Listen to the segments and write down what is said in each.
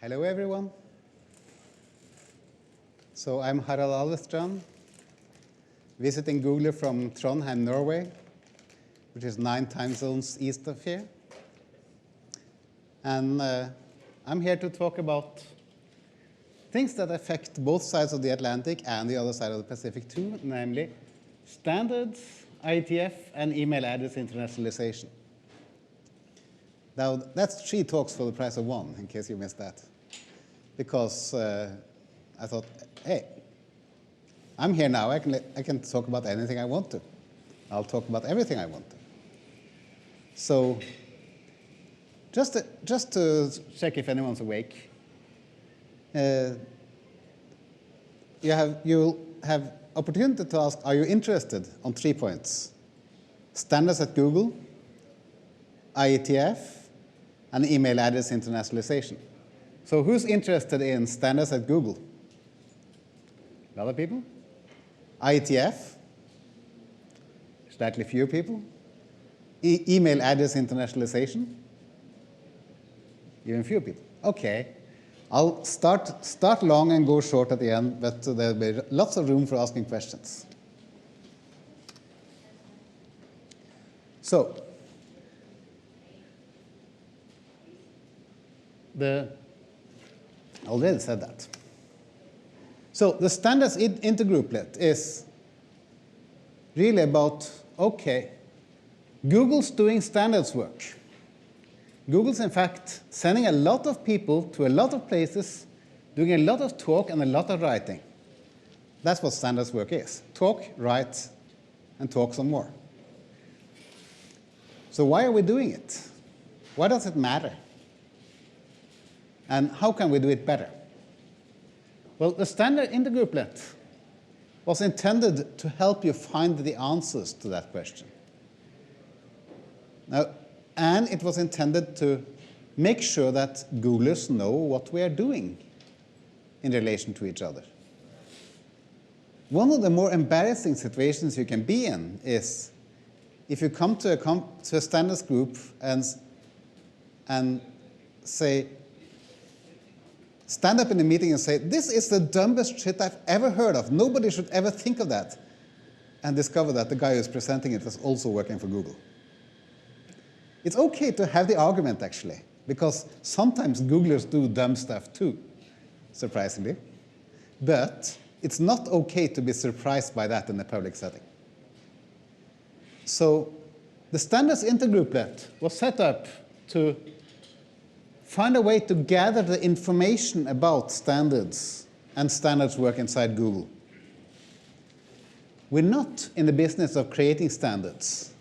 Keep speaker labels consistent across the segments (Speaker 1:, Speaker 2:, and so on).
Speaker 1: Hello, everyone. So I'm Harald Alvestrand, visiting Google from Trondheim, Norway, which is 9 time zones east of here. And I'm here to talk about things that affect both sides of the Atlantic and the other side of the Pacific too, namely standards, IETF, and email address internationalization. Now, that's 3 talks for the price of 1, in case you missed that. Because I thought, hey, I'm here now. I can talk about anything I want to. I'll talk about everything I want to. So just to check if anyone's awake, you'll have opportunity to ask, are you interested on 3 points? Standards at Google, IETF, and email address internationalization. So who's interested in standards at Google? A lot of people. IETF? Slightly fewer people. Email address internationalization? Even fewer people. Okay. I'll start long and go short at the end, but there'll be lots of room for asking questions. So, I already said that. So the standards intergrouplet is really about, okay, Google's doing standards work. Google's, in fact, sending a lot of people to a lot of places, doing a lot of talk and a lot of writing. That's what standards work is. Talk, write, and talk some more. So why are we doing it? Why does it matter? And how can we do it better? Well, the standard intergrouplet was intended to help you find the answers to that question. Now, and it was intended to make sure that Googlers know what we are doing in relation to each other. One of the more embarrassing situations you can be in is if you come to a standards group and say, stand up in a meeting and say, this is the dumbest shit I've ever heard of. Nobody should ever think of that. And discover that the guy who's presenting it was also working for Google. It's okay to have the argument, actually, because sometimes Googlers do dumb stuff too, surprisingly. But it's not okay to be surprised by that in a public setting. So the standards intergrouplet was set up to find a way to gather the information about standards and standards work inside Google. We're not in the business of creating standards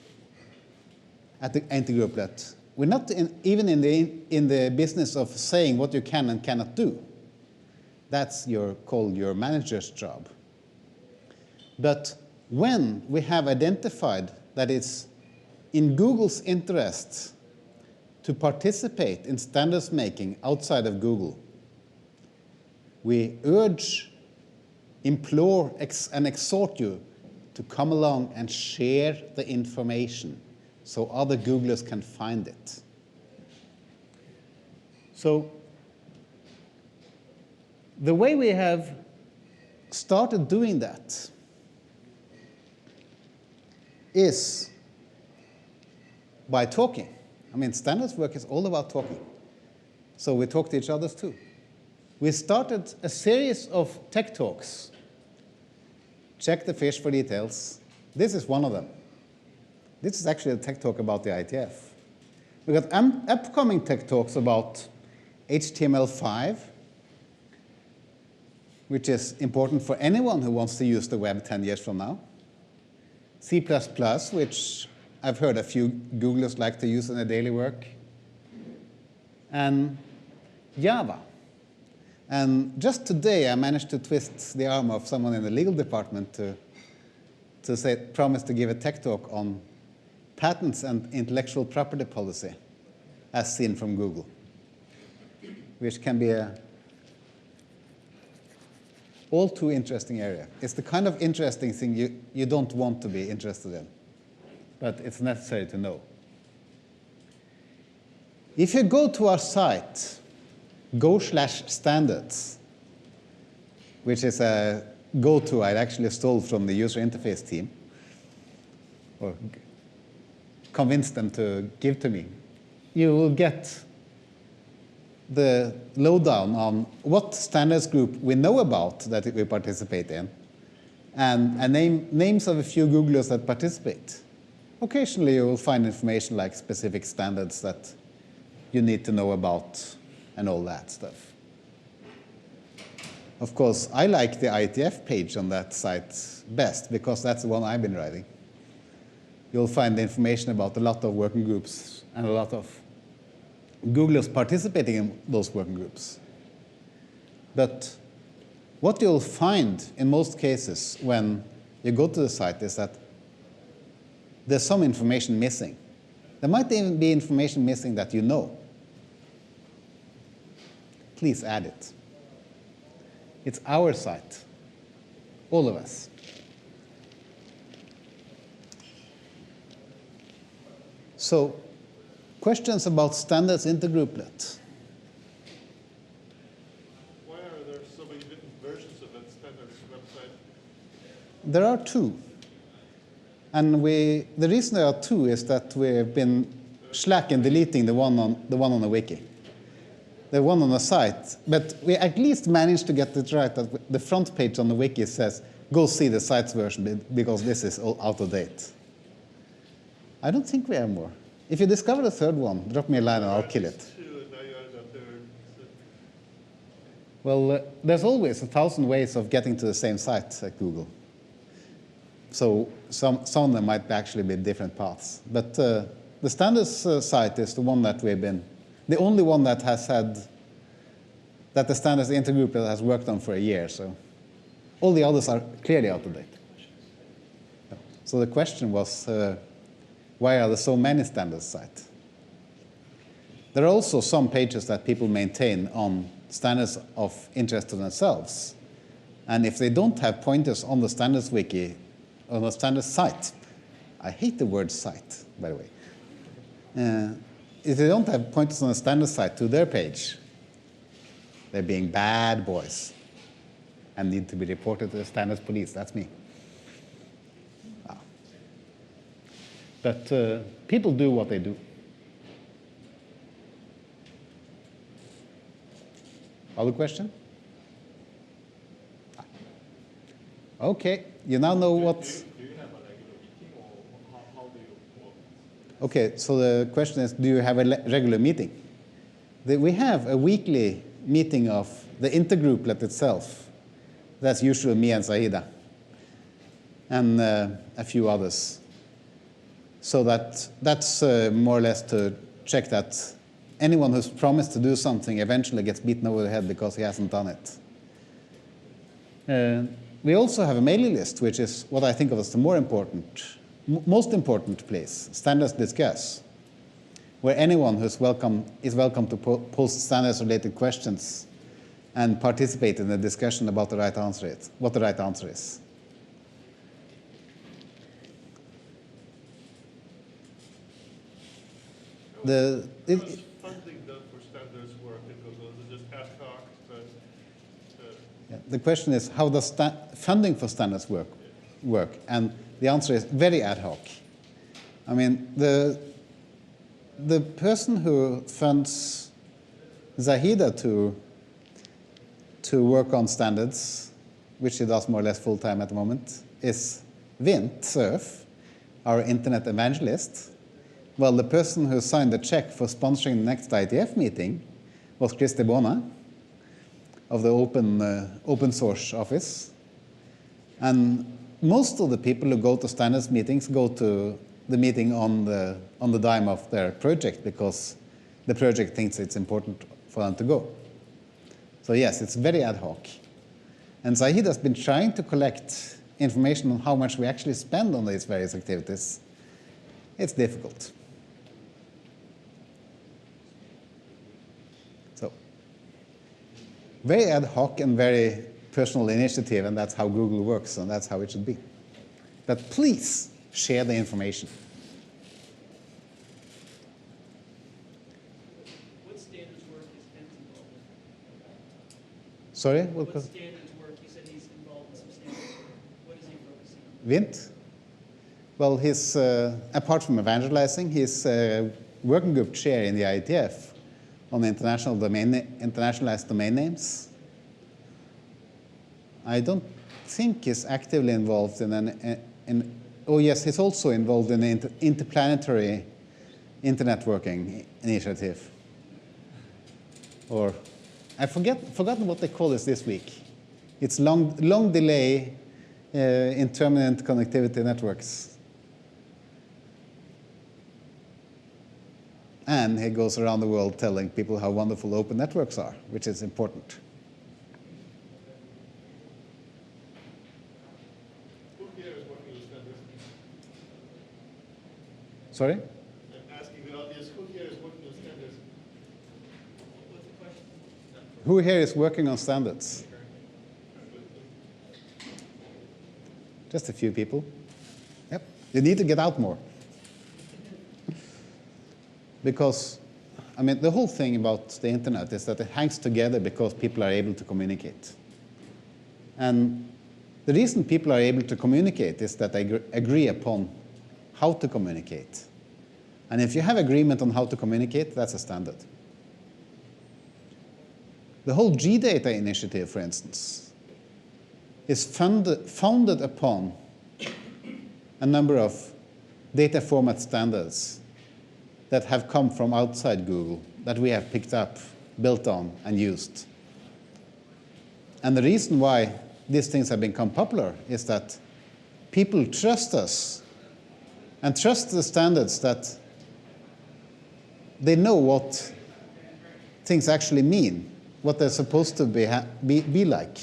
Speaker 1: at the intergrouplet. We're not even in the business of saying what you can and cannot do. That's called your manager's job. But when we have identified that it's in Google's interest to participate in standards making outside of Google, we urge, implore, and exhort you to come along and share the information so other Googlers can find it. So the way we have started doing that is by talking. I mean, standards work is all about talking. So we talk to each other too. We started a series of tech talks. Check the fish for details. This is one of them. This is actually a tech talk about the IETF. We got upcoming tech talks about HTML5, which is important for anyone who wants to use the web 10 years from now. C++, which I've heard a few Googlers like to use in their daily work, and Java. And just today, I managed to twist the arm of someone in the legal department to promise to give a tech talk on patents and intellectual property policy, as seen from Google, which can be a all too interesting area. It's the kind of interesting thing you don't want to be interested in, but it's necessary to know. If you go to our site, go/standards, which is a go-to I actually stole from the user interface team, or convinced them to give to me, you will get the lowdown on what standards group we know about that we participate in, and names of a few Googlers that participate. Occasionally you will find information like specific standards that you need to know about and all that stuff. Of course, I like the IETF page on that site best because that's the one I've been writing. You'll find information about a lot of working groups and a lot of Googlers participating in those working groups. But what you'll find in most cases when you go to the site is that there's some information missing. There might even be information missing that you know. Please add it. It's our site, all of us. So, questions about standards intergrouplet.
Speaker 2: Why are there so many different versions of that standards website?
Speaker 1: There are two. And the reason there are two is that we've been slack in deleting the one on the wiki, the one on the site. But we at least managed to get it right that the front page on the wiki says, go see the site's version because this is all out of date. I don't think we have more. If you discover the third one, drop me a line and I'll kill it. Well, there's always 1,000 ways of getting to the same site at Google. So some of them might actually be different paths. But the standards site is the one that we've been, the only one that has had, that the standards intergroup has worked on for a year. So all the others are clearly out of date. So the question was, why are there so many standards sites? There are also some pages that people maintain on standards of interest to themselves. And if they don't have pointers on the standards wiki, on the standards site, I hate the word site, by the way. If they don't have pointers on the standards site to their page, they're being bad boys and need to be reported to the standards police. That's me. But people do what they do. Other question? Okay, you now know what.
Speaker 2: Do you have a regular meeting, or how do you work?
Speaker 1: Okay, so the question is, do you have a regular meeting? We have a weekly meeting of the intergrouplet itself. That's usually me and Zahida, and a few others. So that's more or less to check that anyone who's promised to do something eventually gets beaten over the head because he hasn't done it. We also have a mailing list, which is what I think of as the most important place, Standards Discuss, where anyone who's welcome is welcome to post standards-related questions and participate in the discussion about what the right answer is.
Speaker 2: Does funding done for standards work in Google? Is it just ad hoc?
Speaker 1: The question is, how does funding for standards work? And the answer is very ad hoc. I mean, the person who funds Zahida to work on standards, which she does more or less full-time at the moment, is Vint Cerf, our internet evangelist. Well, the person who signed the check for sponsoring the next IETF meeting was Christy Bona of the open source office. And most of the people who go to standards meetings go to the meeting on the dime of their project because the project thinks it's important for them to go. So yes, it's very ad hoc. And Zahid has been trying to collect information on how much we actually spend on these various activities. It's difficult. So, very ad hoc and very personal initiative, and that's how Google works, and that's how it should be. But please share the information.
Speaker 3: What standards work is Ent involved
Speaker 1: Sorry?
Speaker 3: What standards work? You said he's involved in some standards work. What is he focusing on?
Speaker 1: Vint? Well, he's, apart from evangelizing, he's working group chair in the IETF on internationalized domain names. I don't think he's actively involved oh yes, he's also involved in the interplanetary internet working initiative. Or, I've forgotten what they call this week. It's long delay intermittent connectivity networks. And he goes around the world telling people how wonderful open networks are, which is important.
Speaker 2: Who here is working on standards?
Speaker 1: Sorry?
Speaker 2: I'm asking the audience, who here is working on standards?
Speaker 3: What's the question?
Speaker 1: Who here is working on standards? Just a few people. Yep. You need to get out more. Because, I mean, the whole thing about the internet is that it hangs together because people are able to communicate. And the reason people are able to communicate is that they agree upon how to communicate. And if you have agreement on how to communicate, that's a standard. The whole G-data initiative, for instance, is founded upon a number of data format standards that have come from outside Google, that we have picked up, built on, and used. And the reason why these things have become popular is that people trust us and trust the standards that they know what things actually mean, what they're supposed to be like,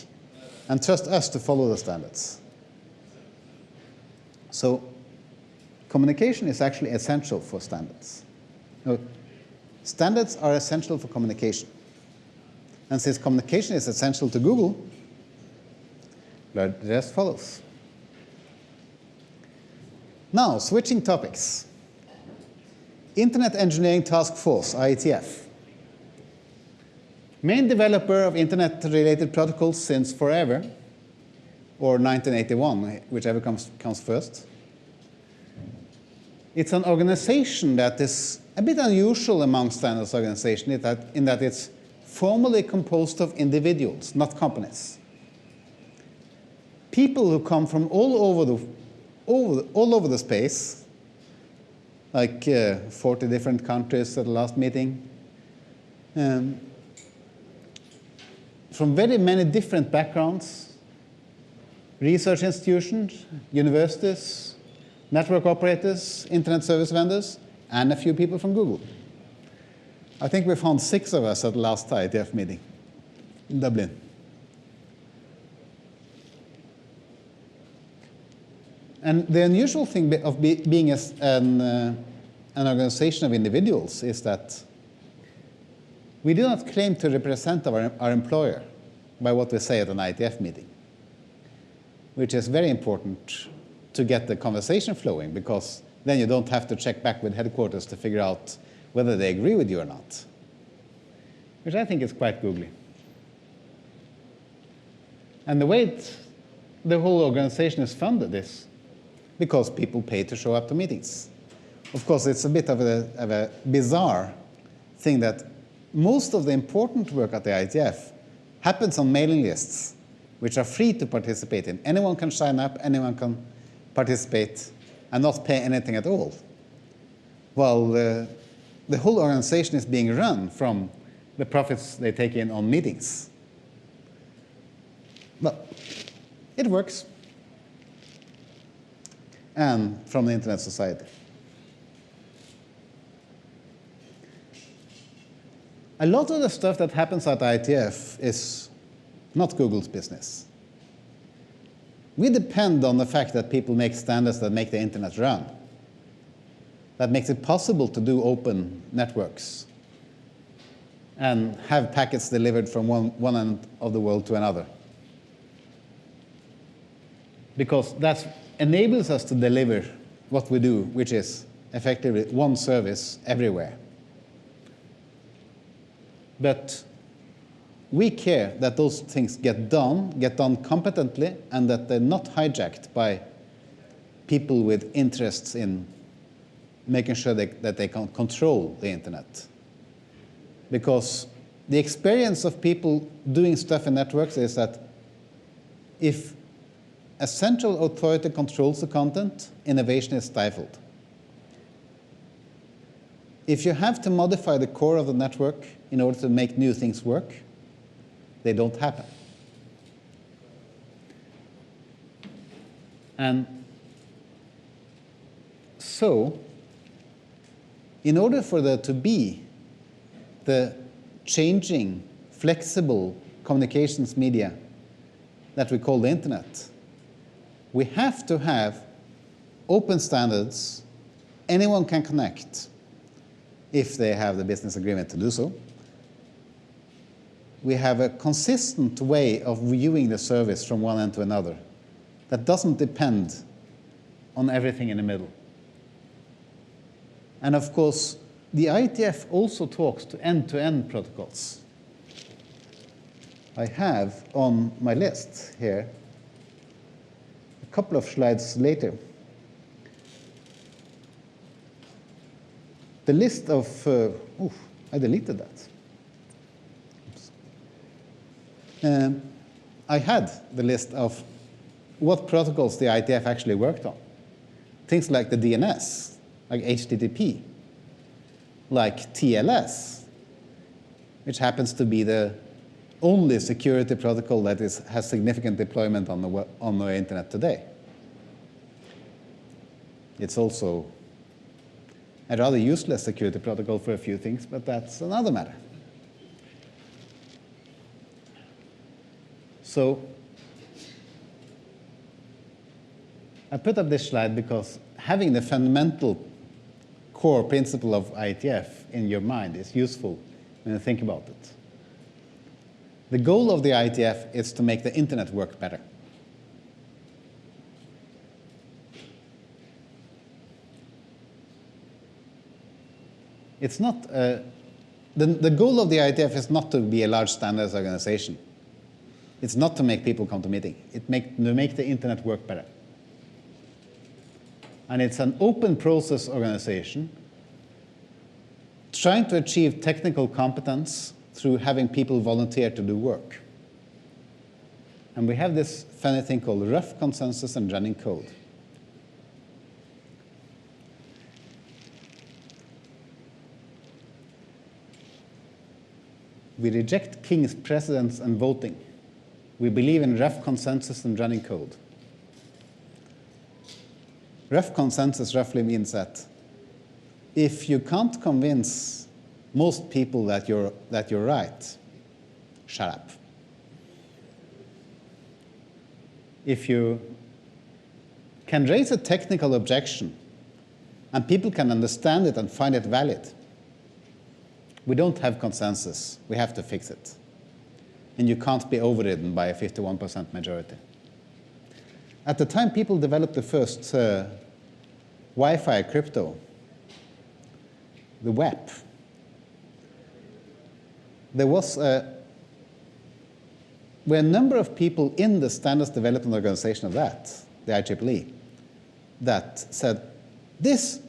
Speaker 1: and trust us to follow the standards. So communication is actually essential for standards. No, standards are essential for communication. And since communication is essential to Google, the rest follows. Now, switching topics. Internet Engineering Task Force, IETF. Main developer of internet-related protocols since forever, or 1981, whichever comes first. It's an organization that is a bit unusual among standards organizations in that it's formally composed of individuals, not companies. People who come from all over the space, like 40 different countries at the last meeting, from very many different backgrounds, research institutions, universities, network operators, internet service vendors, and a few people from Google. I think we found 6 of us at the last IETF meeting in Dublin. And the unusual thing of being an organization of individuals is that we do not claim to represent our employer by what we say at an IETF meeting, which is very important to get the conversation flowing, because then you don't have to check back with headquarters to figure out whether they agree with you or not, which I think is quite googly. And the way the whole organization is funded is because people pay to show up to meetings. Of course, it's a bit of a bizarre thing that most of the important work at the IETF happens on mailing lists, which are free to participate in. Anyone can sign up, anyone can participate, and not pay anything at all. Well, the whole organization is being run from the profits they take in on meetings. But it works. And from the Internet Society. A lot of the stuff that happens at IETF is not Google's business. We depend on the fact that people make standards that make the internet run, that makes it possible to do open networks and have packets delivered from one end of the world to another. Because that enables us to deliver what we do, which is effectively one service everywhere. But we care that those things get done competently, and that they're not hijacked by people with interests in making sure that they can control the internet. Because the experience of people doing stuff in networks is that if a central authority controls the content, innovation is stifled. If you have to modify the core of the network in order to make new things work, they don't happen. And so, in order for there to be the changing, flexible communications media that we call the internet, we have to have open standards. Anyone can connect if they have the business agreement to do so. We have a consistent way of viewing the service from one end to another that doesn't depend on everything in the middle. And of course, the IETF also talks to end-to-end protocols. I have on my list here, a couple of slides later, the list of, I deleted that. I had the list of what protocols the IETF actually worked on. Things like the DNS, like HTTP, like TLS, which happens to be the only security protocol that has significant deployment on the internet today. It's also a rather useless security protocol for a few things, but that's another matter. So I put up this slide because having the fundamental core principle of IETF in your mind is useful when you think about it. The goal of the IETF is to make the internet work better. It's not, the goal of the IETF is not to be a large standards organization. It's not to make people come to meeting. It's to make the internet work better. And it's an open process organization trying to achieve technical competence through having people volunteer to do work. And we have this funny thing called rough consensus and running code. We reject kings, presidents, and voting. We believe in rough consensus and running code. Rough consensus roughly means that if you can't convince most people that you're right, shut up. If you can raise a technical objection and people can understand it and find it valid, we don't have consensus. We have to fix it. And you can't be overridden by a 51% majority. At the time people developed the first Wi-Fi crypto, the web, there were a number of people in the standards development organization of that, the IEEE, that said, this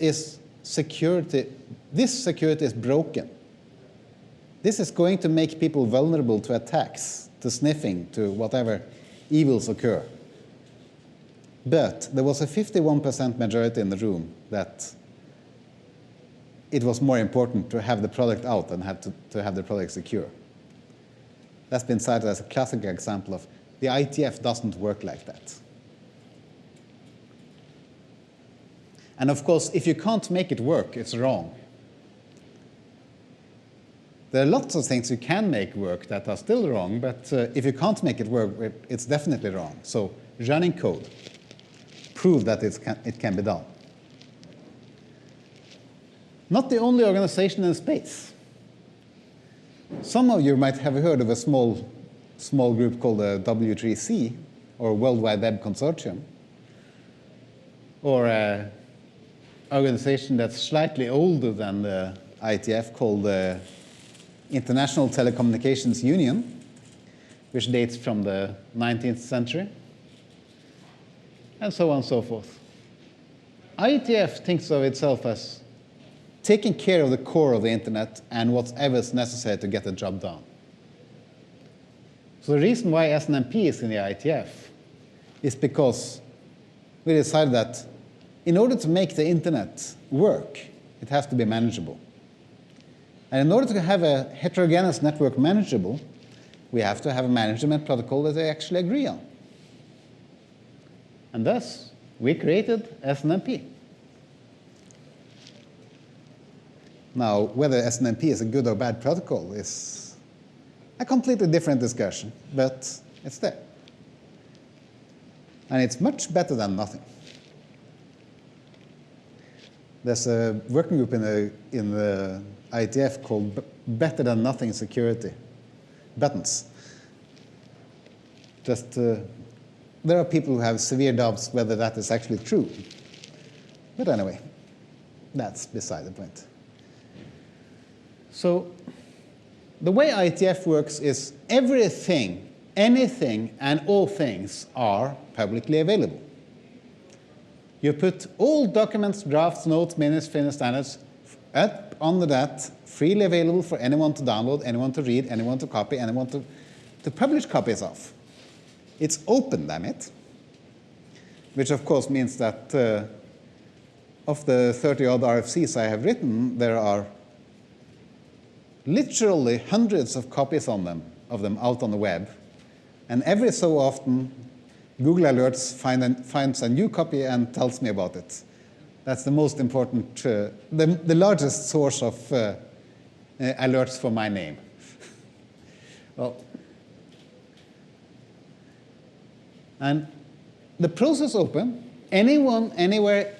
Speaker 1: security is broken. This is going to make people vulnerable to attacks, to sniffing, to whatever evils occur. But there was a 51% majority in the room that it was more important to have the product out than to have the product secure. That's been cited as a classic example of the IETF doesn't work like that. And of course, if you can't make it work, it's wrong. There are lots of things you can make work that are still wrong, but if you can't make it work, it's definitely wrong. So running code, prove that it can be done. Not the only organization in space. Some of you might have heard of a small group called the W3C, or World Wide Web Consortium, or an organization that's slightly older than the IETF called the International Telecommunications Union, which dates from the 19th century, and so on and so forth. IETF thinks of itself as taking care of the core of the internet and whatever is necessary to get the job done. So the reason why SNMP is in the IETF is because we decided that in order to make the internet work, it has to be manageable. And in order to have a heterogeneous network manageable, we have to have a management protocol that they actually agree on. And thus, we created SNMP. Now, whether SNMP is a good or bad protocol is a completely different discussion, but it's there. And it's much better than nothing. There's a working group in the IETF called Better Than Nothing Security, buttons. There are people who have severe doubts whether that is actually true. But anyway, that's beside the point. So the way IETF works is everything, anything, and all things are publicly available. You put all documents, drafts, notes, minutes, finished standards up under that, freely available for anyone to download, anyone to read, anyone to copy, anyone to publish copies of. It's open, damn it, which of course means that of the 30-odd RFCs I have written, there are literally hundreds of copies of them out on the web. And every so often, Google Alerts finds a new copy and tells me about it. That's the most important, the largest source of alerts for my name. Well, and the process open, anyone, anywhere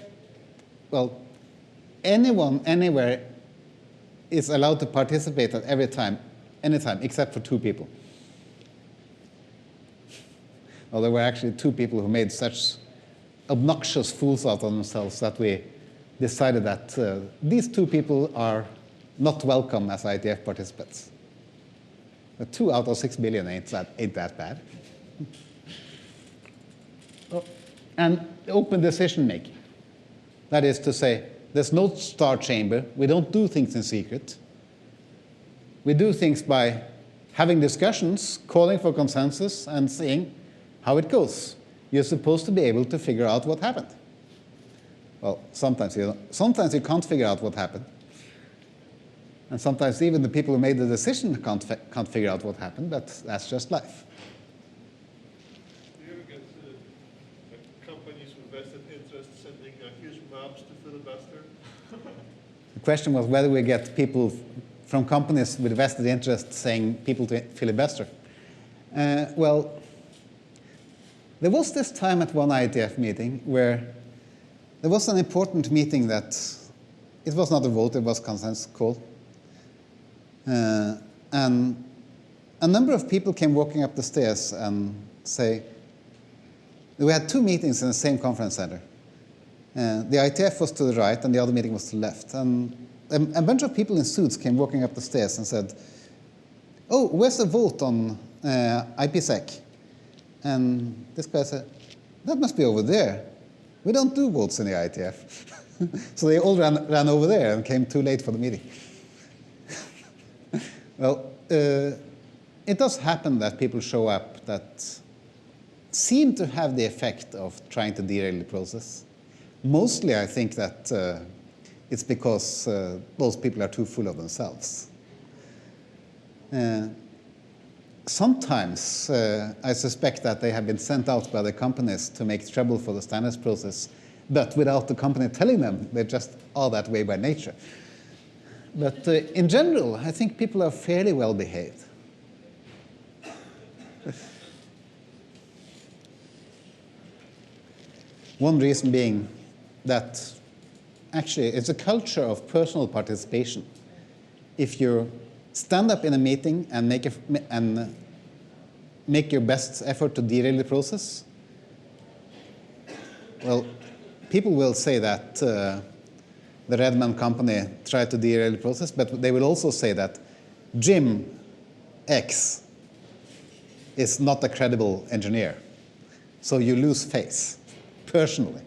Speaker 1: is allowed to participate at anytime, except for 2 people. Well, there were actually 2 people who made such obnoxious fools out of themselves that we decided that these 2 people are not welcome as IETF participants. But 2 out of 6 billion ain't that bad. And open decision making. That is to say, there's no star chamber. We don't do things in secret. We do things by having discussions, calling for consensus, and seeing how it goes. You're supposed to be able to figure out what happened. Well, sometimes you can't figure out what happened. And sometimes even the people who made the decision can't figure out what happened, but that's just life.
Speaker 2: Do you ever get companies with vested interest sending huge maps to filibuster?
Speaker 1: The question was whether we get people from companies with vested interest saying people to filibuster. Well, there was this time at one IETF meeting where there was an important meeting that it was not a vote, it was consensus call. And a number of people came walking up the stairs and say, we had 2 meetings in the same conference center. The IETF was to the right and the other meeting was to the left. And a bunch of people in suits came walking up the stairs and said, oh, where's the vote on IPsec? And this guy said, that must be over there. We don't do votes in the IETF. So they all ran over there and came too late for the meeting. Well, it does happen that people show up that seem to have the effect of trying to derail the process. Mostly, I think that it's because those people are too full of themselves. Sometimes I suspect that they have been sent out by the companies to make trouble for the standards process, but without the company telling them, they just are that way by nature. But in general, I think people are fairly well behaved. One reason being that actually it's a culture of personal participation. If you stand up in a meeting and make your best effort to derail the process, well, people will say that the Redman company tried to derail the process, but they will also say that Jim X is not a credible engineer. So you lose face, personally.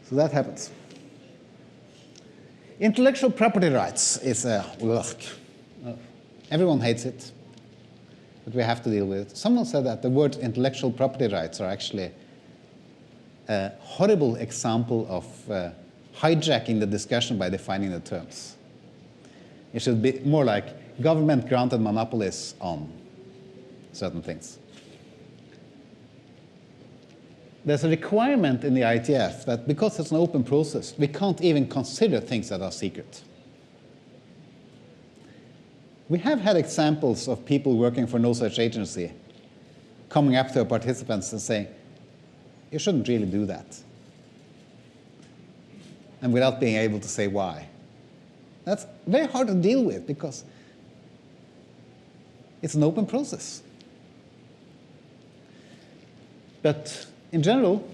Speaker 1: So that happens. Intellectual property rights is everyone hates it, but we have to deal with it. Someone said that the words intellectual property rights are actually a horrible example of hijacking the discussion by defining the terms. It should be more like government-granted monopolies on certain things. There's a requirement in the IETF that because it's an open process, we can't even consider things that are secret. We have had examples of people working for no such agency coming up to our participants and saying, you shouldn't really do that. And without being able to say why. That's very hard to deal with because it's an open process. But in general,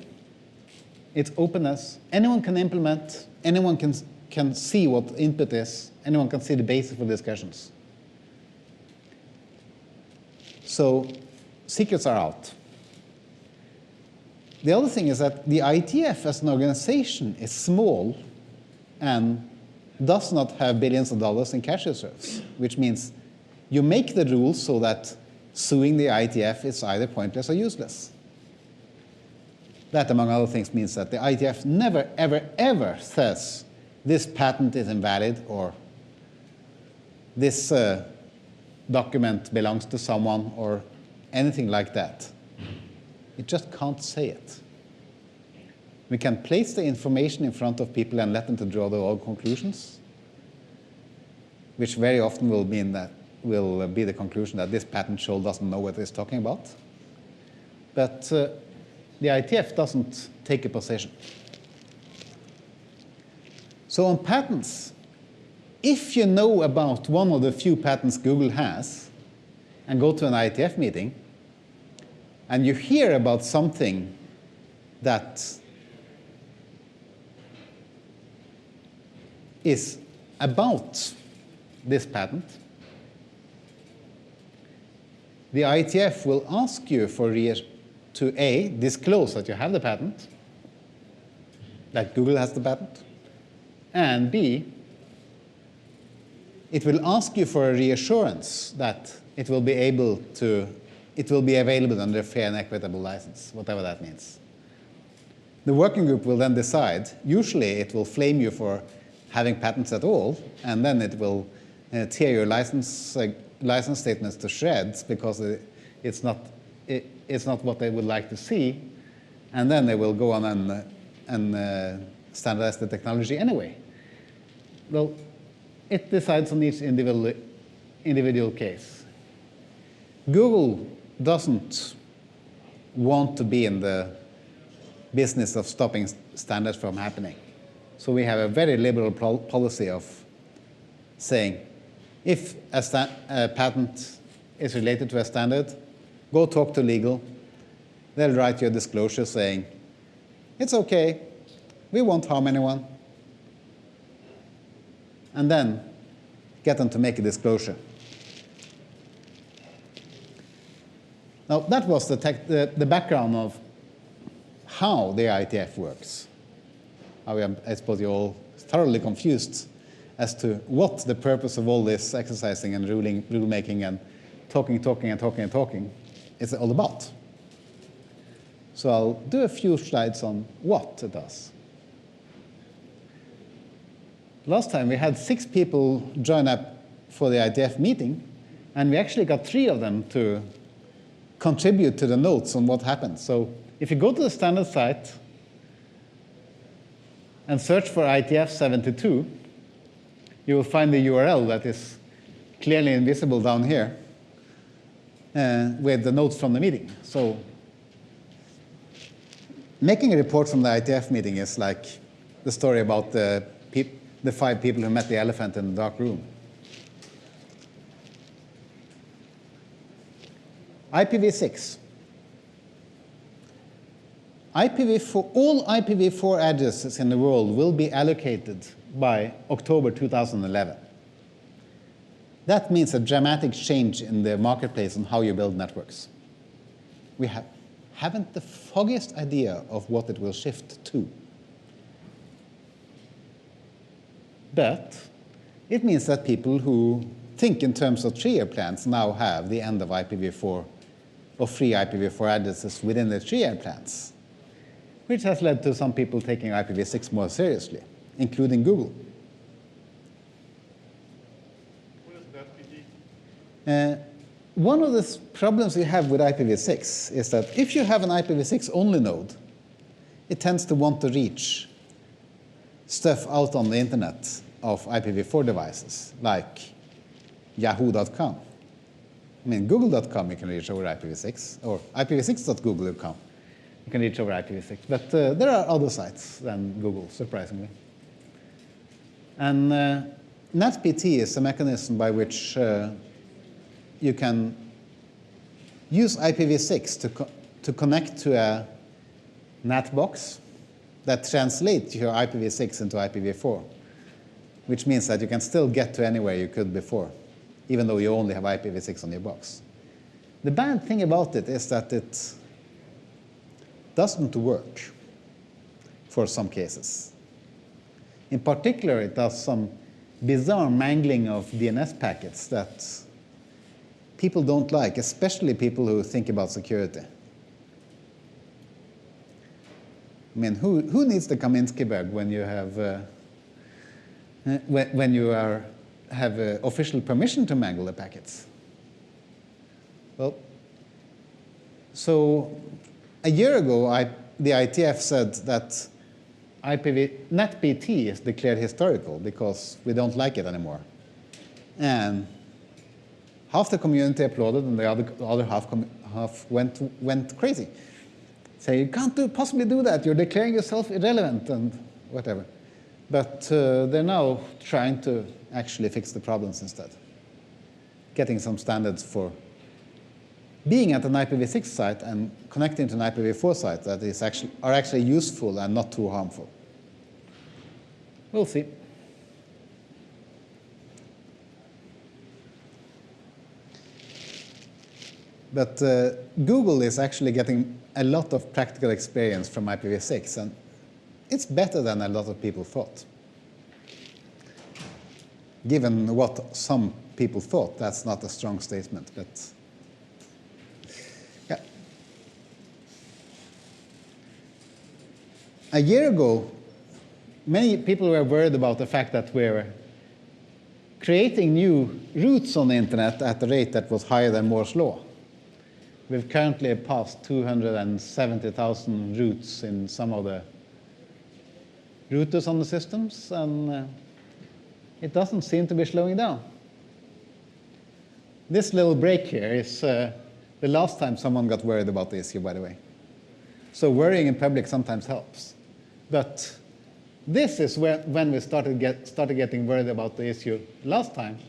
Speaker 1: it's openness. Anyone can implement, anyone can see what input is, anyone can see the basis for discussions. So secrets are out. The other thing is that the IETF as an organization is small and does not have billions of dollars in cash reserves, which means you make the rules so that suing the IETF is either pointless or useless. That, among other things, means that the IETF never, ever, ever says this patent is invalid or this document belongs to someone or anything like that. It just can't say it. We can place the information in front of people and let them to draw their own conclusions, which very often will mean that will be the conclusion that this patent troll doesn't know what it's talking about. But the IETF doesn't take a position. So on patents, if you know about one of the few patents Google has and go to an IETF meeting, and you hear about something that is about this patent, the IETF will ask you to A, disclose that you have the patent, that Google has the patent, and B, it will ask you for a reassurance that it will be available under a fair and equitable license, whatever that means. The working group will then decide. Usually it will flame you for having patents at all, and then it will tear your license statements to shreds because it's not what they would like to see, and then they will go on and standardize the technology anyway. Well, it decides on each individual case. Google doesn't want to be in the business of stopping standards from happening. So we have a very liberal policy of saying, if a patent is related to a standard, go talk to legal. They'll write you a disclosure saying, it's okay, we won't harm anyone. And then get them to make a disclosure. Now, that was the background of how the IETF works. I suppose you're all thoroughly confused as to what the purpose of all this exercising and rulemaking and talking is all about. So I'll do a few slides on what it does. Last time we had 6 people join up for the IETF meeting, and we actually got 3 of them to contribute to the notes on what happened. So if you go to the standard site and search for IETF 72, you will find the URL that is clearly invisible down here with the notes from the meeting. So making a report from the IETF meeting is like the story about the 5 people who met the elephant in the dark room. IPv6. All IPv4 addresses in the world will be allocated by October 2011. That means a dramatic change in the marketplace on how you build networks. We haven't the foggiest idea of what it will shift to. But it means that people who think in terms of 3-year plans now have the end of IPv4 or free IPv4 addresses within the 3-year plans, which has led to some people taking IPv6 more seriously, including Google.
Speaker 2: What is NetBT?
Speaker 1: One of the problems you have with IPv6 is that if you have an IPv6 only node, it tends to want to reach stuff out on the internet of IPv4 devices, like yahoo.com. I mean, google.com you can reach over IPv6, or ipv6.google.com you can reach over IPv6. But there are other sites than Google, surprisingly. And NetBT is a mechanism by which you can use IPv6 to connect to a NAT box that translates your IPv6 into IPv4, which means that you can still get to anywhere you could before, even though you only have IPv6 on your box. The bad thing about it is that it doesn't work for some cases. In particular, it does some bizarre mangling of DNS packets that people don't like, especially people who think about security. I mean, who needs the Kaminsky bug when you have have official permission to mangle the packets? Well, so a year ago, the IETF said that NetBT is declared historical because we don't like it anymore. And half the community applauded, and the other half went crazy. Say, you can't possibly do that. You're declaring yourself irrelevant and whatever. But they're now trying to actually fix the problems instead, getting some standards for being at an IPv6 site and connecting to an IPv4 site that are actually useful and not too harmful. We'll see. But Google is actually getting a lot of practical experience from IPv6, and it's better than a lot of people thought. Given what some people thought, that's not a strong statement, but yeah. A year ago, many people were worried about the fact that we're creating new routes on the internet at a rate that was higher than Moore's law. We've currently passed 270,000 routes in some of the routers on the systems, and it doesn't seem to be slowing down. This little break here is the last time someone got worried about the issue, by the way. So worrying in public sometimes helps. But this is when we started getting worried about the issue last time,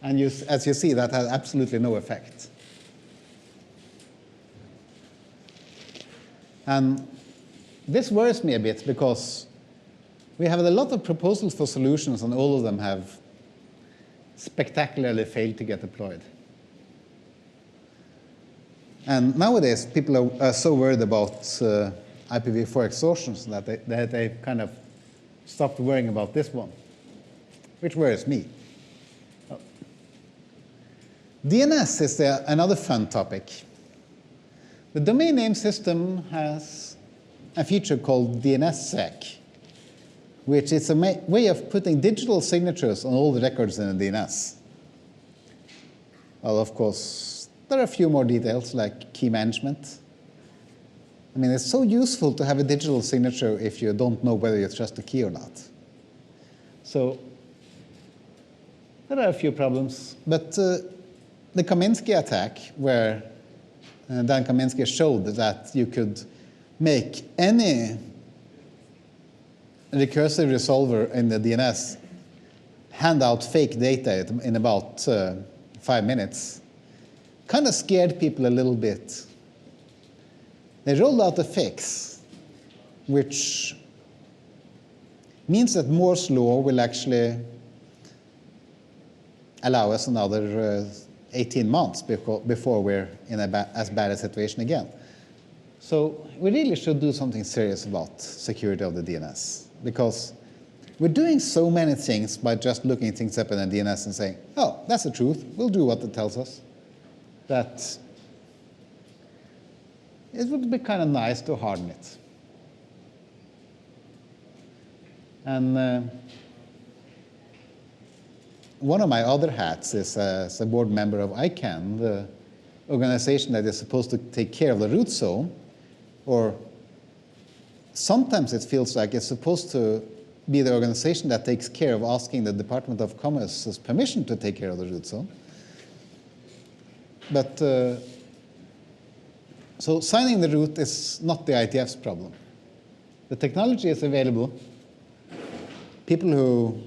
Speaker 1: and as you see, that had absolutely no effect. And this worries me a bit because we have a lot of proposals for solutions, and all of them have spectacularly failed to get deployed. And nowadays, people are so worried about IPv4 extortions that they kind of stopped worrying about this one, which worries me. DNS is another fun topic. The domain name system has a feature called DNSSEC, which is a way of putting digital signatures on all the records in a DNS. Well, of course, there are a few more details, like key management. I mean, it's so useful to have a digital signature if you don't know whether you trust the key or not. So there are a few problems. But the Kaminsky attack, where Dan Kaminsky showed that you could make any recursive resolver in the DNS hand out fake data in about 5 minutes, kind of scared people a little bit. They rolled out a fix, which means that Moore's law will actually allow us another 18 months before we're in as bad a situation again. So we really should do something serious about security of the DNS, because we're doing so many things by just looking things up in the DNS and saying, oh, that's the truth, we'll do what it tells us, that it would be kind of nice to harden it. And one of my other hats is as a board member of ICANN, the organization that is supposed to take care of the root zone, or sometimes it feels like it's supposed to be the organization that takes care of asking the Department of Commerce's permission to take care of the root zone. But so signing the root is not the IETF's problem. The technology is available. People who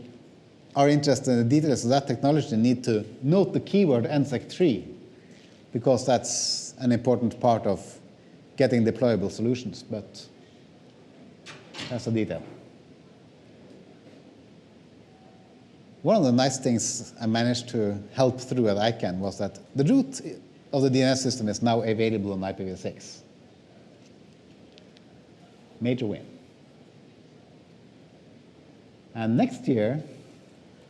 Speaker 1: are interested in the details of that technology need to note the keyword NSEC3, because that's an important part of getting deployable solutions, but that's a detail. One of the nice things I managed to help through at ICANN was that the root of the DNS system is now available on IPv6. Major win. And next year,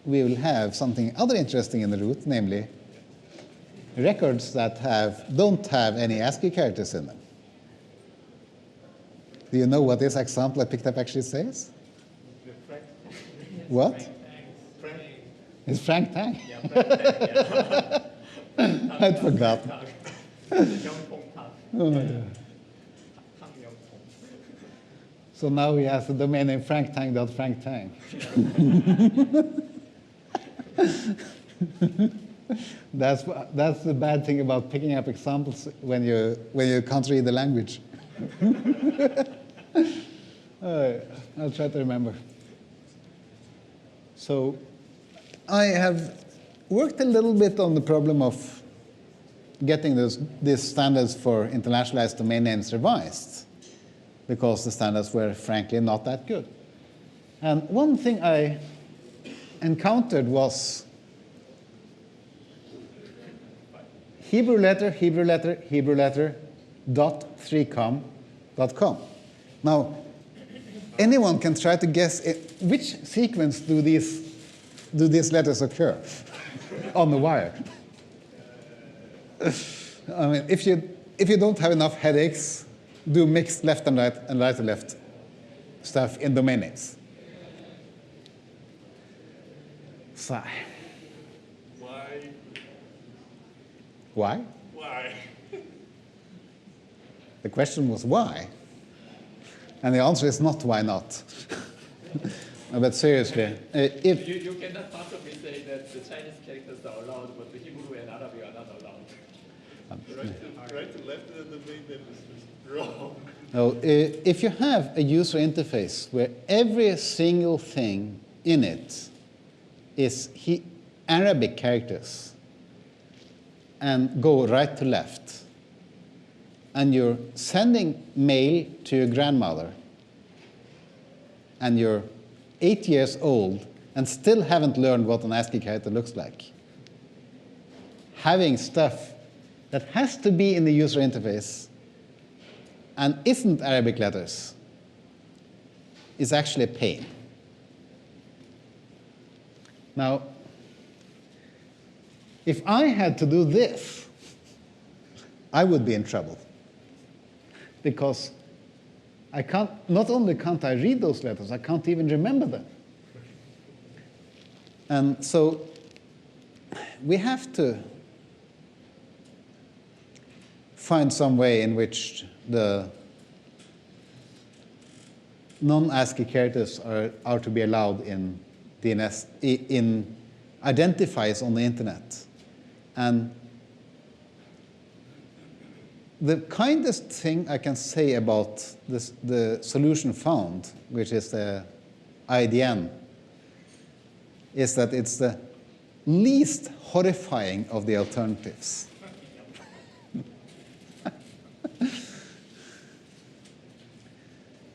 Speaker 1: we will have something other interesting in the root, namely records that don't have any ASCII characters in them. Do you know what this example I picked up actually says? What? It's Frank Tang. I'd forgotten. Oh, yeah. So now he has a domain name franktang.franktang. That's the bad thing about picking up examples when you can't read the language. I'll try to remember. So I have worked a little bit on the problem of getting these standards for internationalized domain names revised, because the standards were frankly not that good. And one thing I encountered was Hebrew letter, dot 3com.com. Now, anyone can try to guess which sequence do these letters occur on the wire. I mean, if you don't have enough headaches, do mixed left and right and right to left stuff in domain names. Sigh.
Speaker 2: Why?
Speaker 1: Why?
Speaker 2: Why?
Speaker 1: The question was why? And the answer is not why not. But seriously, if...
Speaker 4: You cannot possibly say that the Chinese characters are allowed, but the Hebrew and Arabic are not allowed.
Speaker 2: Right to left in the domain name is just wrong.
Speaker 1: No, if you have a user interface where every single thing in it is Arabic characters and go right to left, and you're sending mail to your grandmother, and you're 8 years old and still haven't learned what an ASCII character looks like, having stuff that has to be in the user interface and isn't Arabic letters is actually a pain. Now, if I had to do this, I would be in trouble, because not only can't I read those letters, I can't even remember them. And so we have to find some way in which the non-ASCII characters are to be allowed in DNS, in identifiers on the internet. And the kindest thing I can say about the solution found, which is the IDN, is that it's the least horrifying of the alternatives.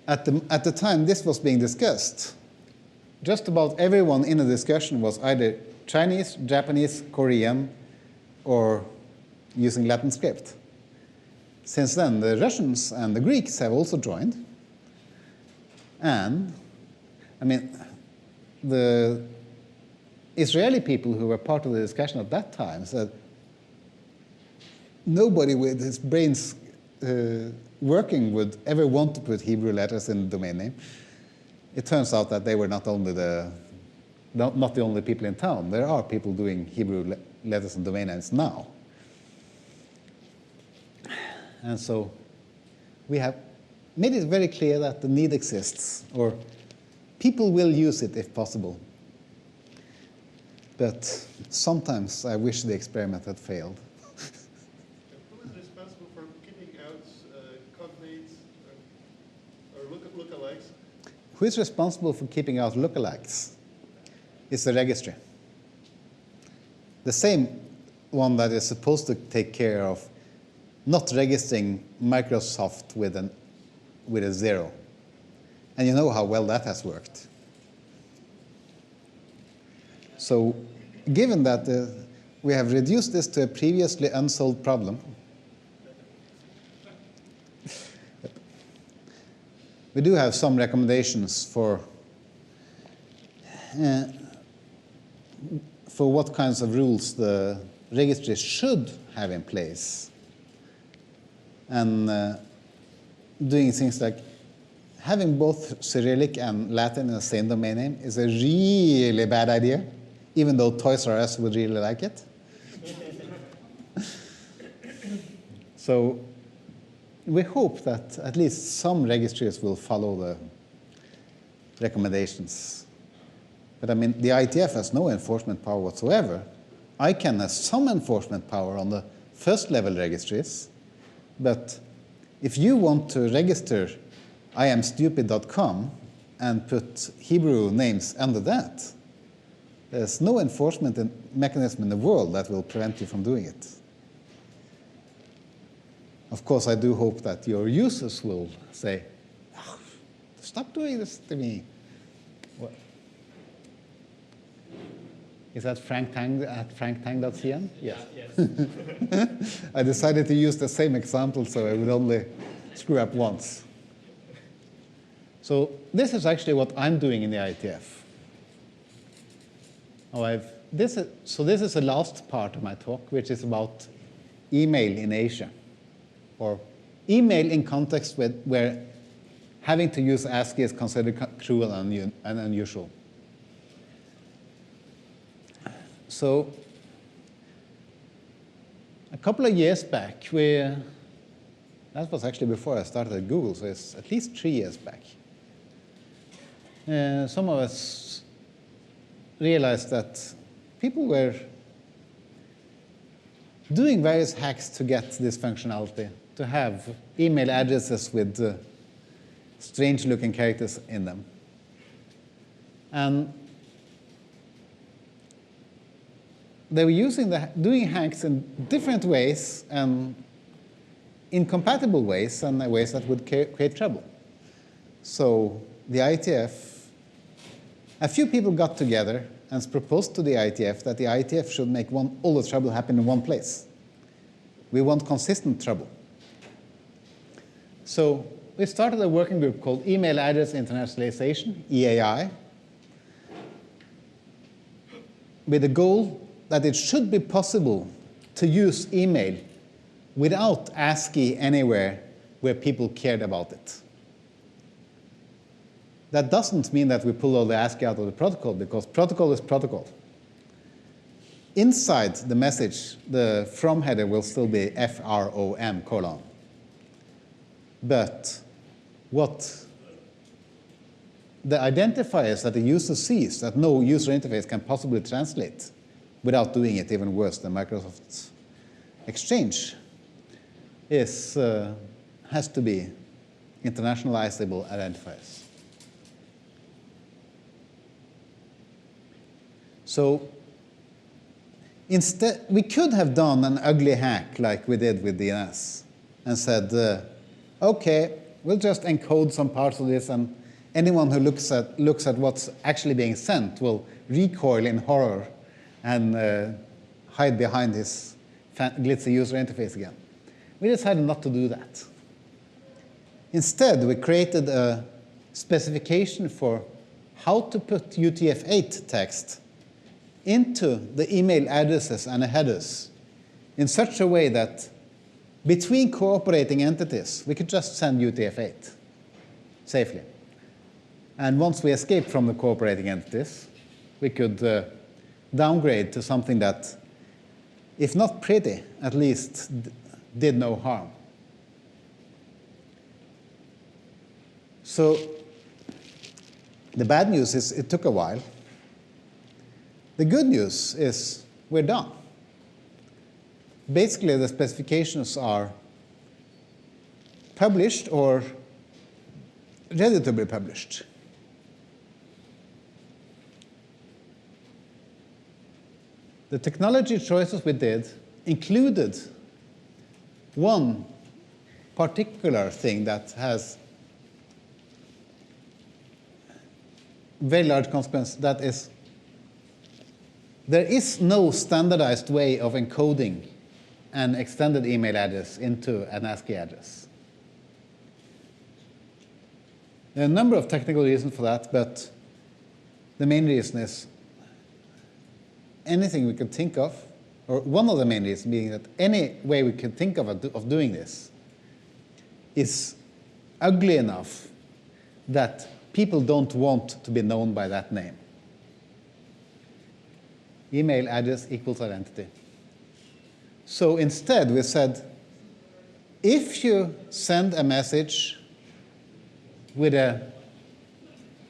Speaker 1: At the time this was being discussed, just about everyone in the discussion was either Chinese, Japanese, Korean, or using Latin script. Since then, the Russians and the Greeks have also joined. And, I mean, the Israeli people who were part of the discussion at that time said, nobody with his brains working would ever want to put Hebrew letters in the domain name. It turns out that they were not the only people in town. There are people doing Hebrew letters and domain names now. And so we have made it very clear that the need exists, or people will use it if possible. But sometimes I wish the experiment had failed.
Speaker 2: Who is responsible for keeping out cognates or lookalikes?
Speaker 1: Who is responsible for keeping out lookalikes? It's the registry. The same one that is supposed to take care of not registering Microsoft with a 0. And you know how well that has worked. So given that we have reduced this to a previously unsolved problem, we do have some recommendations for what kinds of rules the registry should have in place. And doing things like having both Cyrillic and Latin in the same domain name is a really bad idea, even though Toys R Us would really like it. So we hope that at least some registries will follow the recommendations. But I mean, the IETF has no enforcement power whatsoever. ICANN has some enforcement power on the first-level registries. But if you want to register iamstupid.com and put Hebrew names under that, there's no enforcement mechanism in the world that will prevent you from doing it. Of course, I do hope that your users will say, oh, stop doing this to me. What? Is that Frank Tang at franktang.cn? Yes.
Speaker 4: Yes.
Speaker 1: I decided to use the same example so I would only screw up once. So this is actually what I'm doing in the IETF. This is the last part of my talk, which is about email in Asia, or email in context where having to use ASCII is considered cruel and unusual. So a couple of years back, that was actually before I started at Google, so it's at least 3 years back. Some of us realized that people were doing various hacks to get this functionality, to have email addresses with strange-looking characters in them. And they were doing hacks in different ways, and incompatible ways, and ways that would create trouble. So the IETF, a few people got together and proposed to the IETF that the IETF should make all the trouble happen in one place. We want consistent trouble. So we started a working group called Email Address Internationalization, EAI, with the goal that it should be possible to use email without ASCII anywhere where people cared about it. That doesn't mean that we pull all the ASCII out of the protocol, because protocol is protocol. Inside the message, the from header will still be FROM : but what the identifiers that the user sees that no user interface can possibly translate without doing it even worse than Microsoft's Exchange has to be internationalizable identifiers. So instead, we could have done an ugly hack like we did with DNS and said, OK, we'll just encode some parts of this, and anyone who looks at what's actually being sent will recoil in horror and hide behind his glitzy user interface again. We decided not to do that. Instead, we created a specification for how to put UTF-8 text into the email addresses and the headers in such a way that between cooperating entities, we could just send UTF-8 safely. And once we escaped from the cooperating entities, we could downgrade to something that, if not pretty, at least did no harm. So the bad news is it took a while. The good news is we're done. Basically, the specifications are published or ready to be published. The technology choices we did included one particular thing that has very large consequence. That is, there is no standardized way of encoding an extended email address into an ASCII address. There are a number of technical reasons for that, but the main reason is anything we could think of, or one of the main reasons being that any way we could think of doing this is ugly enough that people don't want to be known by that name. Email address equals identity. So instead, we said, if you send a message with a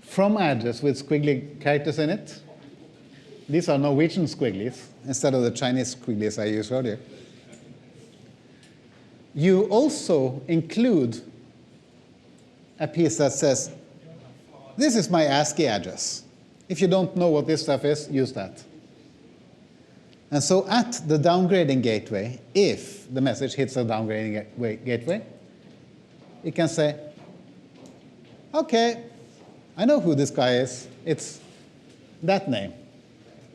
Speaker 1: from address with squiggly characters in it, these are Norwegian squigglies instead of the Chinese squigglies I used earlier. You also include a piece that says, this is my ASCII address. If you don't know what this stuff is, use that. And so at the downgrading gateway, if the message hits the downgrading gateway, it can say, OK, I know who this guy is. It's that name.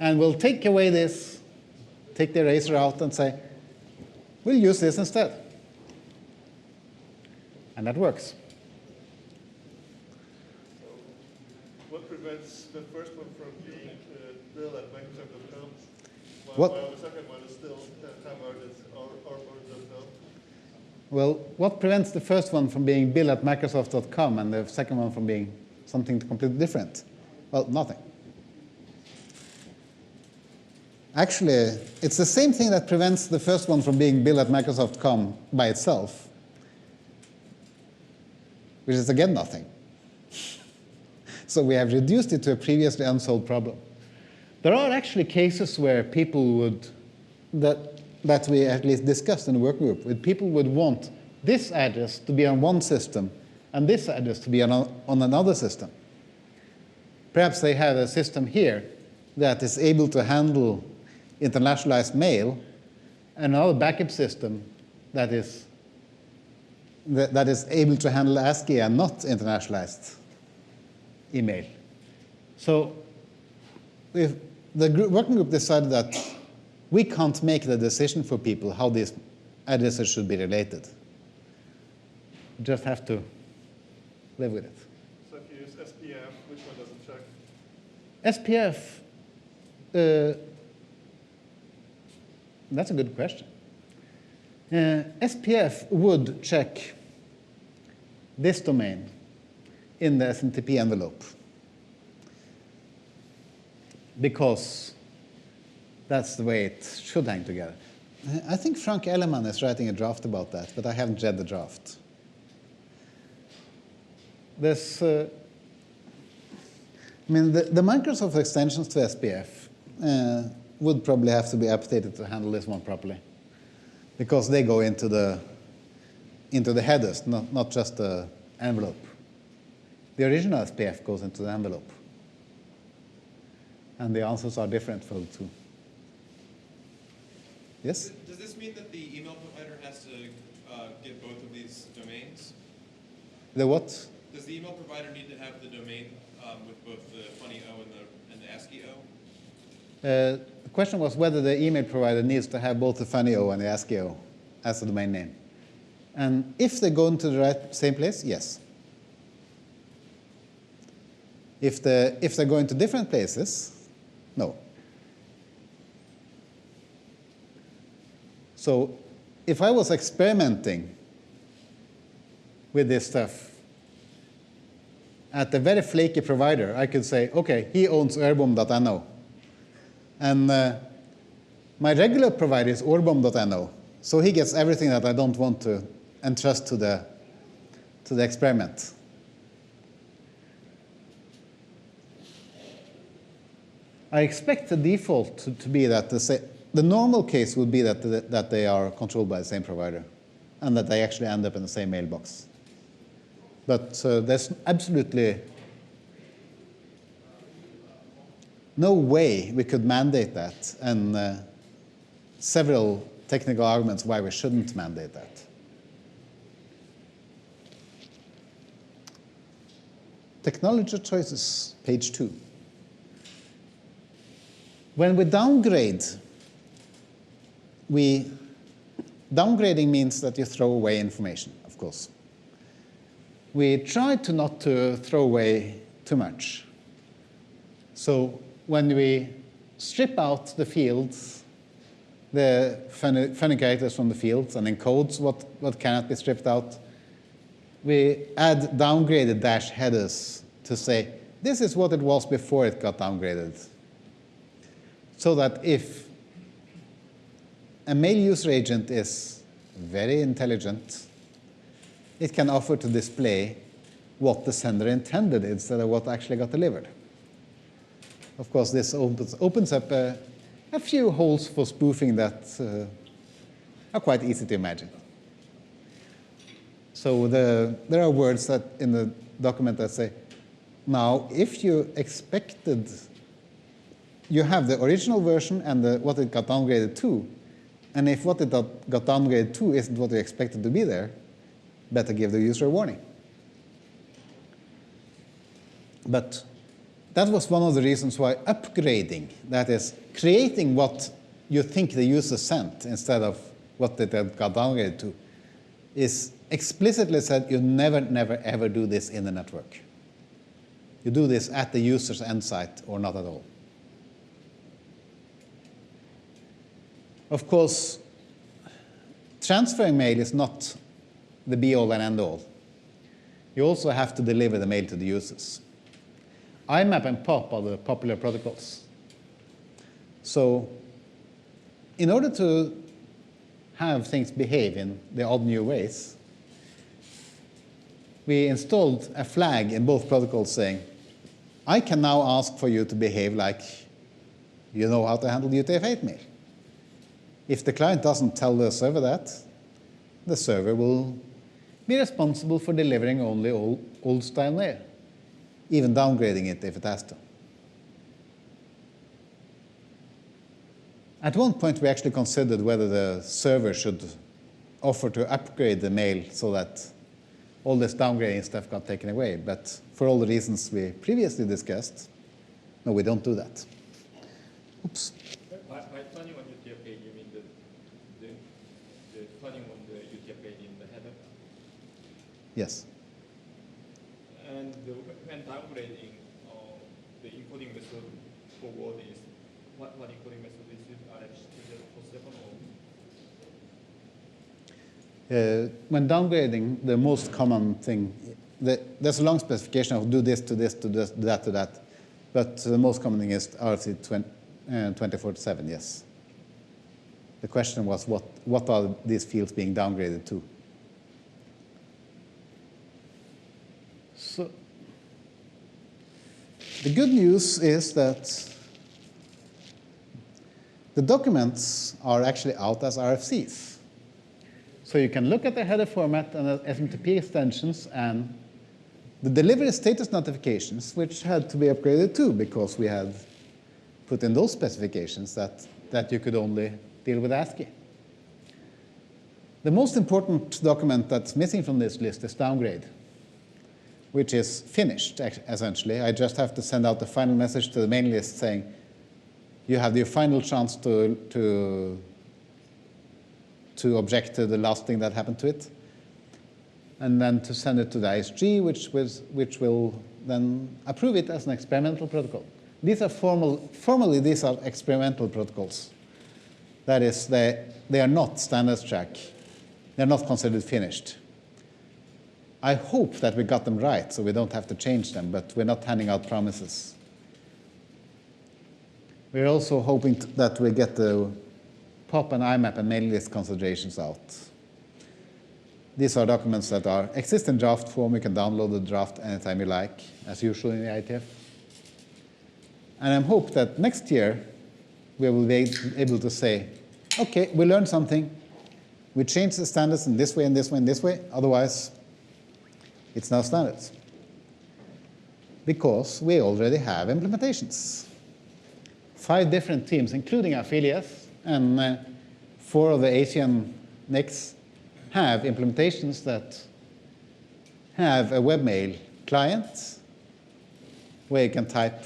Speaker 1: And we'll take away this, take the eraser out, and say, we'll use this instead. And that works.
Speaker 2: What prevents the first one from being Bill at Microsoft.com, while the second one is still Harald or .com?
Speaker 1: Well, what prevents the first one from being Bill at Microsoft.com and the second one from being something completely different? Well, nothing. Actually, it's the same thing that prevents the first one from being Bill at Microsoft.com by itself, which is again nothing. So we have reduced it to a previously unsolved problem. There are actually cases where people would, that we at least discussed in the work group, where people would want this address to be on one system and this address to be on another system. Perhaps they have a system here that is able to handle internationalized mail, and another backup system that is able to handle ASCII and not internationalized email. So the working group decided that we can't make the decision for people how these addresses should be related. You just have to live with it.
Speaker 2: So if you use SPF, which one doesn't check?
Speaker 1: SPF, that's a good question. SPF would check this domain in the SMTP envelope because that's the way it should hang together. I think Frank Ellemann is writing a draft about that, but I haven't read the draft. There's, I mean, the Microsoft extensions to SPF would probably have to be updated to handle this one properly, because they go into the headers, not just the envelope. The original SPF goes into the envelope, and the answers are different for the two. Yes?
Speaker 5: Does this mean that the email provider has to get both of these domains?
Speaker 1: The what?
Speaker 5: Does the email provider need to have the domain with both the funny O and the ASCII O?
Speaker 1: The question was whether the email provider needs to have both the funny O and the ASCII O as the domain name. And if they go into the same place, yes. If they go into different places, no. So if I was experimenting with this stuff at a very flaky provider, I could say, OK, he owns urbom.no. And my regular provider is orbom.no. So he gets everything that I don't want to entrust to the experiment. I expect the default to be that the normal case would be that they are controlled by the same provider and that they actually end up in the same mailbox. But there's absolutely no way we could mandate that, and several technical arguments why we shouldn't mandate that. Technology choices, page 2. When we downgrade, downgrading means that you throw away information, of course. We try to not to throw away too much. So when we strip out the fields, the funny characters from the fields, and encodes what cannot be stripped out, we add downgraded dash headers to say, this is what it was before it got downgraded. So that if a mail user agent is very intelligent, it can offer to display what the sender intended instead of what actually got delivered. Of course, this opens up a few holes for spoofing that are quite easy to imagine. So there are words that in the document that say, now, if you expected, you have the original version and what it got downgraded to, and if what it got downgraded to isn't what you expected to be there, better give the user a warning. But that was one of the reasons why upgrading, that is, creating what you think the user sent instead of what it got downgraded to, is explicitly said you never, never, ever do this in the network. You do this at the user's end site or not at all. Of course, transferring mail is not the be-all and end-all. You also have to deliver the mail to the users. IMAP and POP are the popular protocols. So in order to have things behave in the odd new ways, we installed a flag in both protocols saying, I can now ask for you to behave like you know how to handle UTF-8 mail. If the client doesn't tell the server that, the server will be responsible for delivering only old-style mail, even downgrading it if it has to. At one point, we actually considered whether the server should offer to upgrade the mail so that all this downgrading stuff got taken away. But for all the reasons we previously discussed, no, we don't do that. Oops.
Speaker 4: By turning on UTF-8, you mean the turning on the UTF-8 in the header?
Speaker 1: Yes.
Speaker 4: And when downgrading, the encoding method for word is, what encoding method is it?
Speaker 1: When downgrading, the most common thing, there's a long specification of do this to this to this, do that to that, but the most common thing is RFC 2047, yes. The question was what are these fields being downgraded to? So the good news is that the documents are actually out as RFCs. So you can look at the header format and the SMTP extensions and the delivery status notifications, which had to be upgraded too, because we had put in those specifications that you could only deal with ASCII. The most important document that's missing from this list is downgrade, which is finished, essentially. I just have to send out the final message to the main list saying, you have your final chance to object to the last thing that happened to it, and then to send it to the ISG, which will then approve it as an experimental protocol. These are formally these are experimental protocols. That is, they are not standards track. They're not considered finished. I hope that we got them right, so we don't have to change them, but we're not handing out promises. We're also hoping that we get the POP and IMAP and mailing list considerations out. These are documents that exist in draft form. You can download the draft anytime you like, as usual in the IETF. And I hope that next year we will be able to say, okay, we learned something. We changed the standards in this way, and this way, and this way. Otherwise, it's now standards. Because we already have implementations. 5 different teams, including affiliates, and 4 of the Asian NICs have implementations that have a webmail client where you can type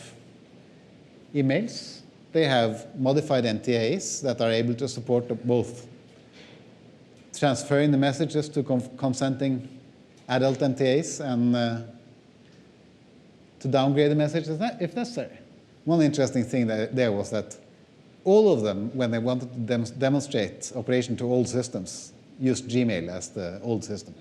Speaker 1: emails. They have modified NTAs that are able to support both transferring the messages to consenting adult NTAs and to downgrade the messages if necessary. One interesting thing there was that all of them, when they wanted to demonstrate operation to old systems, used Gmail as the old system.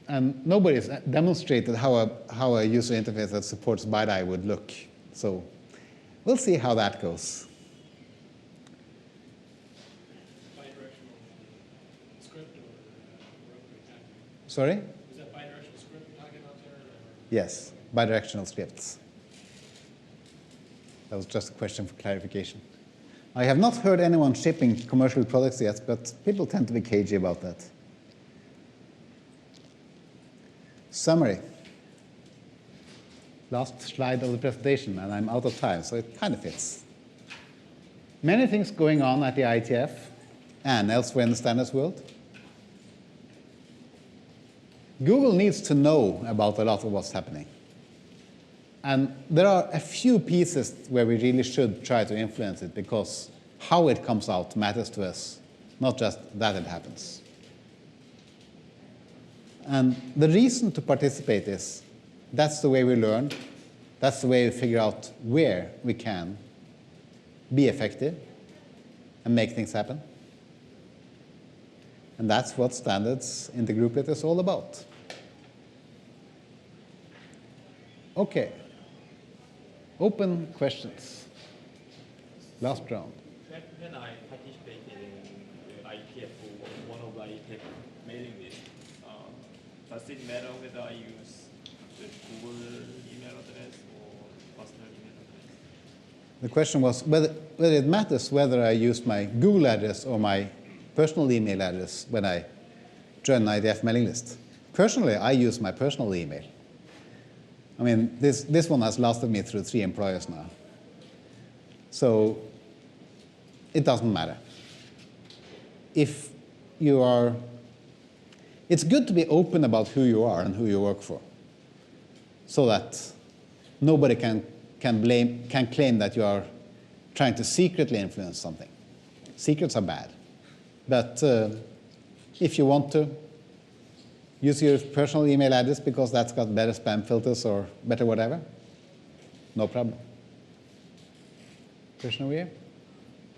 Speaker 1: And nobody's demonstrated how a user interface that supports BiDi would look. So we'll see how that goes.
Speaker 6: Bidirectional script or
Speaker 1: Sorry?
Speaker 6: is that bidirectional script you're talking about there?
Speaker 1: Yes, bidirectional scripts. That was just a question for clarification. I have not heard anyone shipping commercial products yet, but people tend to be cagey about that. Summary. Last slide of the presentation, and I'm out of time, so it kind of fits. Many things going on at the IETF and elsewhere in the standards world. Google needs to know about a lot of what's happening. And there are a few pieces where we really should try to influence it, because how it comes out matters to us, not just that it happens. And the reason to participate is that's the way we learn, that's the way we figure out where we can be effective and make things happen. And that's what standards intergrouplet is all about. Okay. Open questions. Last round.
Speaker 4: When I participated in the IETF, one of the IETF mailing lists, does it matter whether I use the Google email address or personal email address?
Speaker 1: The question was whether it matters whether I use my Google address or my personal email address when I join an IETF mailing list. Personally, I use my personal email. I mean, this one has lasted me through 3 employers now. So it doesn't matter. If you are, it's good to be open about who you are and who you work for, so that nobody can claim that you are trying to secretly influence something. Secrets are bad. But if you want to, use your personal email address because that's got better spam filters or better whatever, no problem. Question over here?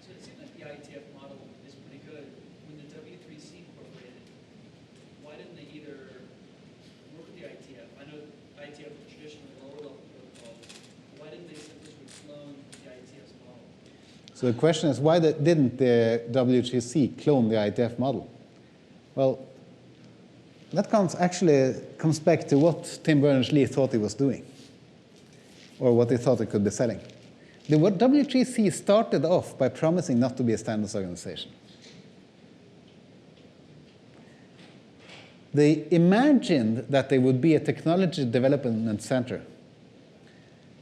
Speaker 3: So it seems like the IETF model is pretty good. When the W3C incorporated, why didn't they either work with the IETF? I know IETF was traditionally lower level protocol. Why didn't they simply clone the IETF's model?
Speaker 1: So the question is, why didn't the W3C clone the IETF model? Well, that comes back to what Tim Berners-Lee thought he was doing, or what he thought he could be selling. The W3C started off by promising not to be a standards organization. They imagined that they would be a technology development center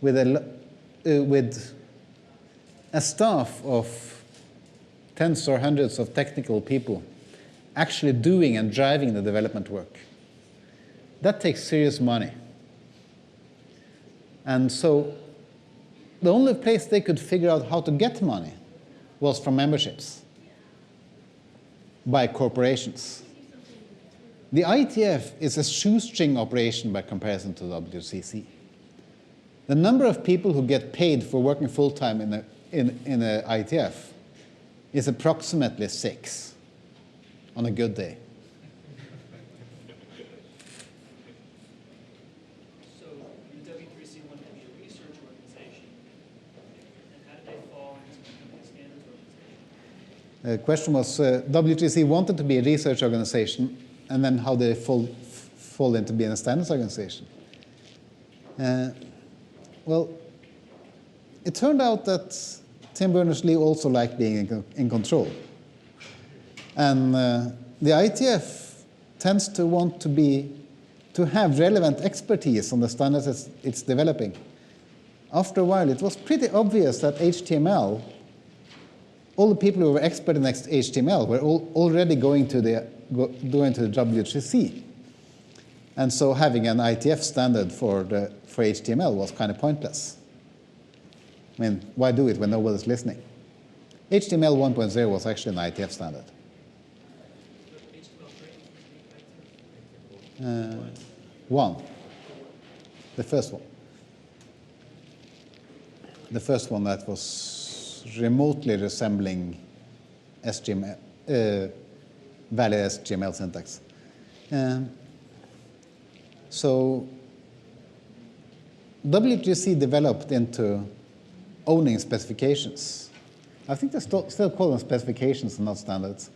Speaker 1: with a staff of tens or hundreds of technical people actually doing and driving the development work. That takes serious money. And so the only place they could figure out how to get money was from memberships by corporations. The IETF is a shoestring operation by comparison to the WCC. The number of people who get paid for working full-time in the IETF is approximately 6 on a good day.
Speaker 3: So the W3C wanted to be a research organization, and how did they fall into becoming a standards organization?
Speaker 1: The question was, WTC wanted to be a research organization, and then how they fall into being a standards organization. Well, it turned out that Tim Berners-Lee also liked being in control. And the IETF tends to want to have relevant expertise on the standards it's developing. After a while, it was pretty obvious that HTML, all the people who were expert in HTML were already going to the WTC. And so having an IETF standard for HTML was kind of pointless. I mean, why do it when nobody's listening? HTML 1.0 was actually an IETF standard. One. The first one. The first one that was remotely resembling HTML, valid HTML syntax. So WTC developed into owning specifications. I think they still call them specifications and not standards.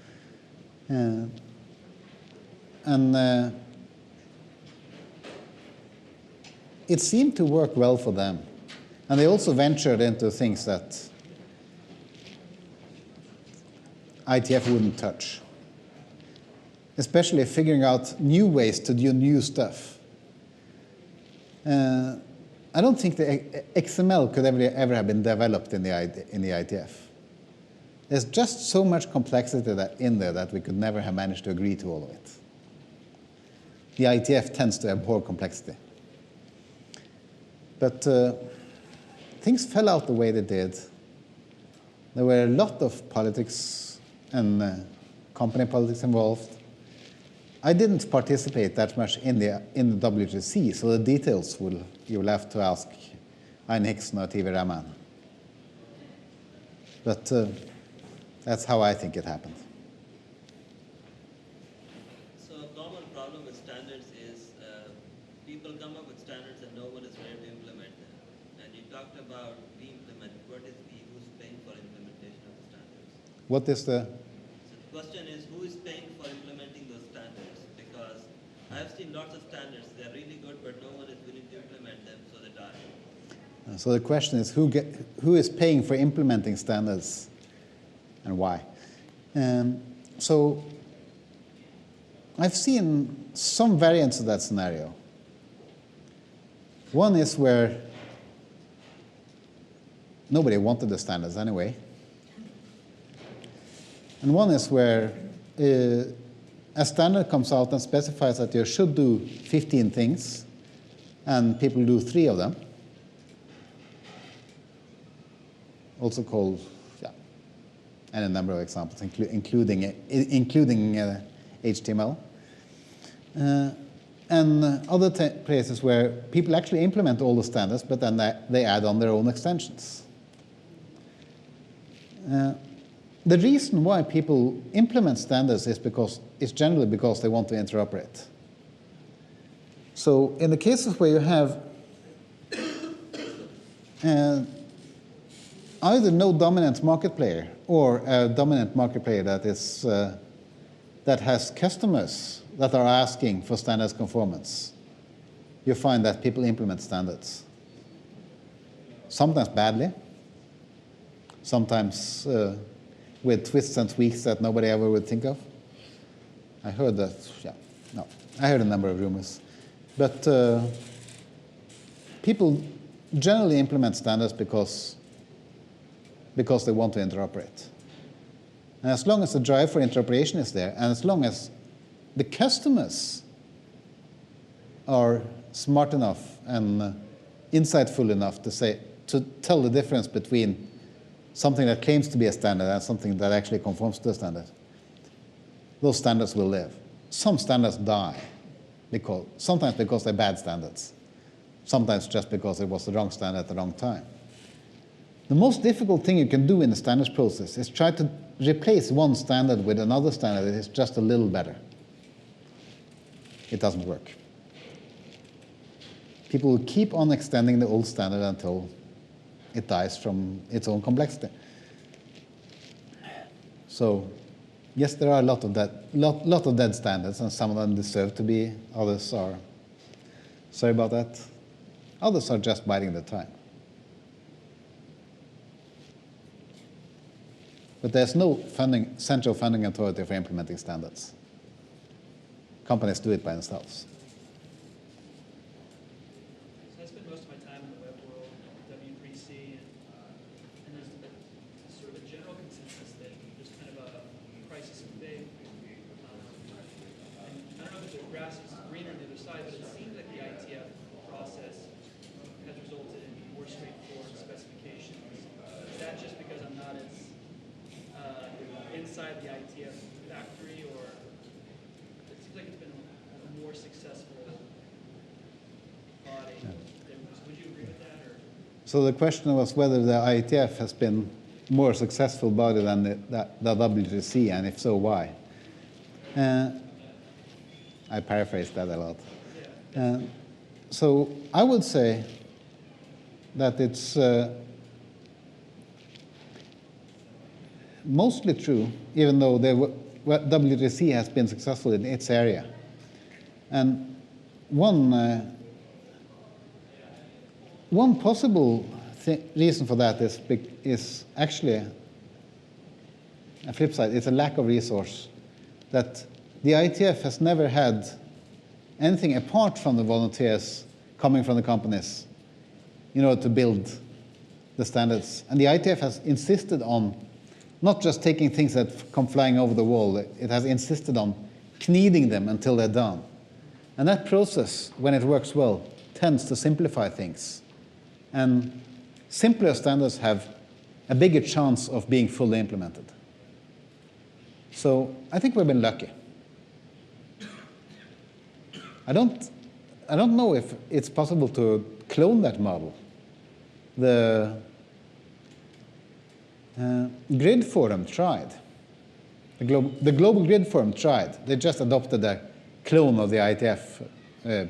Speaker 1: It seemed to work well for them. And they also ventured into things that IETF wouldn't touch, especially figuring out new ways to do new stuff. I don't think the XML could ever have been developed in the IETF. There's just so much complexity in there that we could never have managed to agree to all of it. The IETF tends to abhor complexity. But things fell out the way they did. There were a lot of politics and company politics involved. I didn't participate that much in the WTC, so the details you'll have to ask Ein Hickson or TV Raman. But that's how I think it happened.
Speaker 7: So a common problem with standards is people come up with standards and no one is ready to implement them. And you talked about we implement. What is we? Who's paying for implementation of the standards?
Speaker 1: What is the?
Speaker 7: So the question is, who is paying for implementing those standards? Because I've seen lots of standards. They're really good, but no one is willing to implement them, so they die.
Speaker 1: So the question is, who is paying for implementing standards and why? So I've seen some variants of that scenario. One is where nobody wanted the standards anyway. And one is where a standard comes out and specifies that you should do 15 things, and people do 3 of them. Also called, and a number of examples, including HTML. And other places where people actually implement all the standards, but then they add on their own extensions. The reason why people implement standards is generally because they want to interoperate. So in the cases where you have either no dominant market player or a dominant market player that has customers that are asking for standards conformance, you find that people implement standards. Sometimes badly, sometimes with twists and tweaks that nobody ever would think of. I heard that, I heard a number of rumors. But people generally implement standards because they want to interoperate. And as long as the drive for interoperation is there, and as long as the customers are smart enough and insightful enough to tell the difference between something that claims to be a standard and something that actually conforms to the standard, those standards will live. Some standards die, sometimes because they're bad standards, sometimes just because it was the wrong standard at the wrong time. The most difficult thing you can do in the standards process is try to replace one standard with another standard that is just a little better. It doesn't work. People will keep on extending the old standard until it dies from its own complexity. So, yes, there are a lot of dead standards, and some of them deserve to be. Others are sorry about that. Others are just biding their time. But there's no central funding authority for implementing standards. Companies do it by themselves.
Speaker 3: So I spend most of my time in the web world, W3C, and there's sort of a general consensus that there's kind of a crisis of faith. And I don't know if the grass is greener on the other side, but it seems like the IETF process has resulted in more straightforward specifications. Is that just because I'm not as inside the IETF factory, or it seems like it's been a more successful body? Would you agree with that? Or?
Speaker 1: So the question was whether the IETF has been more successful body than the W3C, and if so, why? I paraphrased that a lot. So I would say that it's mostly true, even though W3C has been successful in its area. And one possible reason for that is actually a flip side. It's a lack of resource. That the IETF has never had anything apart from the volunteers coming from the companies in order to build the standards. And the IETF has insisted on not just taking things that come flying over the wall, it has insisted on kneading them until they're done. And that process, when it works well, tends to simplify things. And simpler standards have a bigger chance of being fully implemented. So I think we've been lucky. I don't know if it's possible to clone that model. The Grid Forum tried. The Global Grid Forum tried. They just adopted a clone of the IETF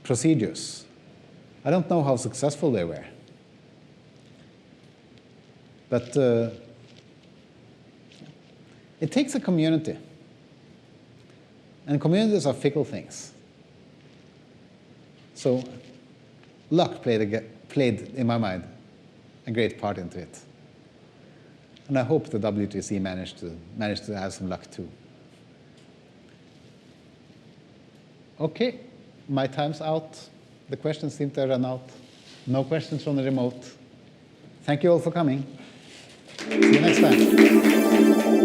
Speaker 1: procedures. I don't know how successful they were. But it takes a community. And communities are fickle things. So luck played, in my mind, a great part into it. And I hope the W3C managed to have some luck too. Okay, my time's out. The questions seem to have run out. No questions from the remote. Thank you all for coming. See you next time.